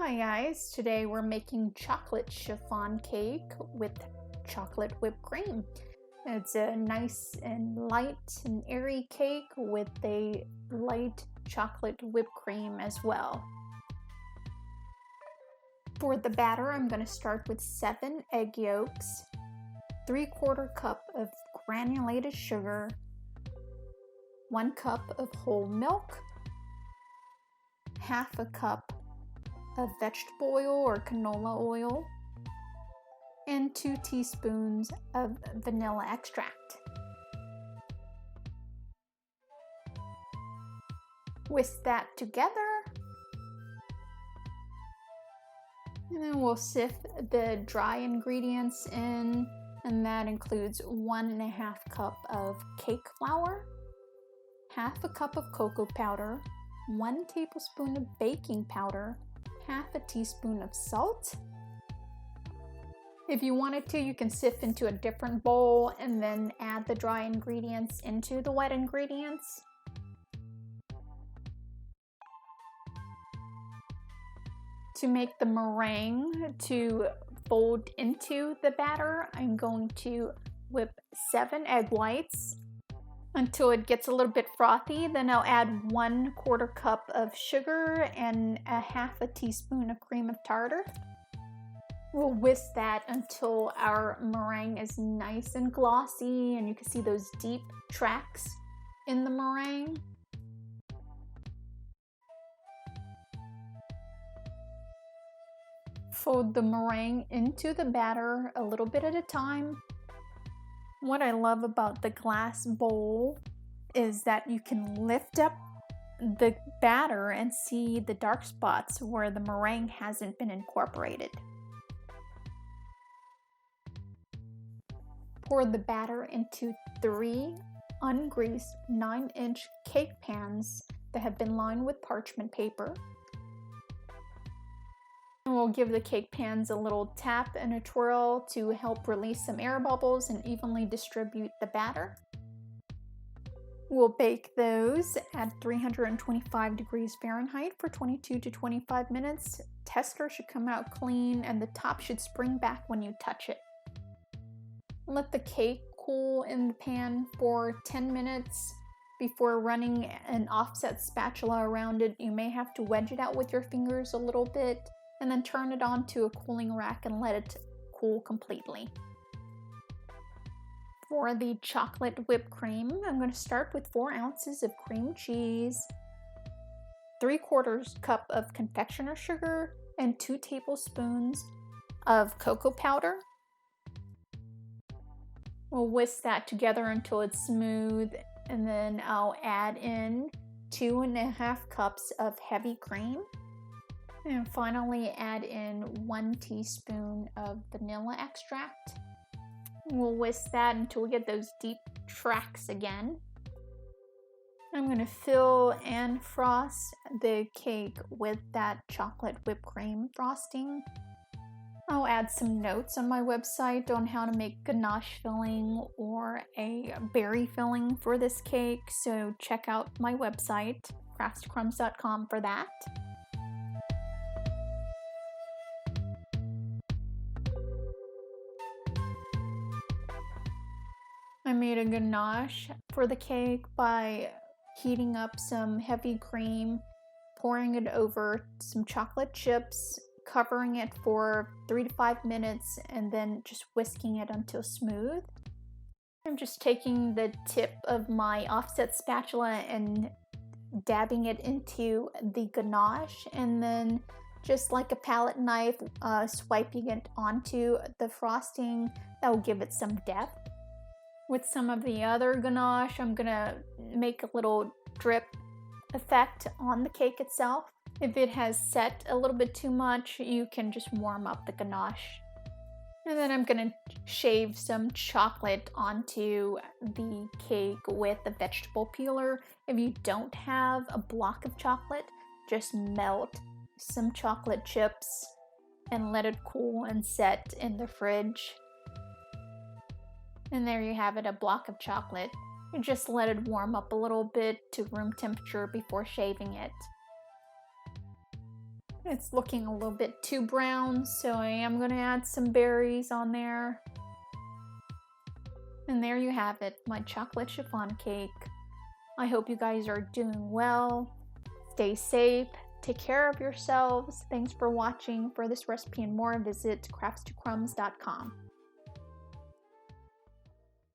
Hi guys, today we're making chocolate chiffon cake with chocolate whipped cream. It's a nice and light and airy cake with a light chocolate whipped cream as well. For the batter, I'm going to start with 7 egg yolks, 3/4 cup of granulated sugar, 1 cup of whole milk, half a cup of vegetable oil or canola oil, and 2 teaspoons of vanilla extract. Whisk that together, and then we'll sift the dry ingredients in, and that includes 1.5 cup of cake flour, half a cup of cocoa powder, 1 tablespoon of baking powder, half a teaspoon of salt. If you wanted to, you can sift into a different bowl and then add the dry ingredients into the wet ingredients. To make the meringue to fold into the batter, I'm going to whip 7 egg whites until it gets a little bit frothy. Then I'll add 1/4 cup of sugar and a half a teaspoon of cream of tartar. We'll whisk that until our meringue is nice and glossy and you can see those deep tracks in the meringue. Fold the meringue into the batter a little bit at a time. What I love about the glass bowl is that you can lift up the batter and see the dark spots where the meringue hasn't been incorporated. Pour the batter into 3 ungreased 9-inch cake pans that have been lined with parchment paper. And we'll give the cake pans a little tap and a twirl to help release some air bubbles and evenly distribute the batter. We'll bake those at 325 degrees Fahrenheit for 22 to 25 minutes. Tester should come out clean and the top should spring back when you touch it. Let the cake cool in the pan for 10 minutes before running an offset spatula around it. You may have to wedge it out with your fingers a little bit, and then turn it onto a cooling rack and let it cool completely. For the chocolate whipped cream, I'm going to start with 4 ounces of cream cheese, 3/4 cup of confectioner sugar, and 2 tablespoons of cocoa powder. We'll whisk that together until it's smooth, and then I'll add in 2.5 cups of heavy cream. And finally add in 1 teaspoon of vanilla extract. We'll whisk that until we get those deep tracks again. I'm going to fill and frost the cake with that chocolate whipped cream frosting. I'll add some notes on my website on how to make ganache filling or a berry filling for this cake, so check out my website, crumbs.com, for that. I made a ganache for the cake by heating up some heavy cream, pouring it over some chocolate chips, covering it for 3 to 5 minutes, and then just whisking it until smooth. I'm just taking the tip of my offset spatula and dabbing it into the ganache, and then just like a palette knife, swiping it onto the frosting. That will give it some depth. With some of the other ganache, I'm gonna make a little drip effect on the cake itself. If it has set a little bit too much, you can just warm up the ganache. And then I'm gonna shave some chocolate onto the cake with a vegetable peeler. If you don't have a block of chocolate, just melt some chocolate chips and let it cool and set in the fridge. And there you have it, a block of chocolate. You just let it warm up a little bit to room temperature before shaving it. It's looking a little bit too brown, so I am going to add some berries on there. And there you have it, my chocolate chiffon cake. I hope you guys are doing well. Stay safe. Take care of yourselves. Thanks for watching. For this recipe and more, visit craftstocrumbs.com.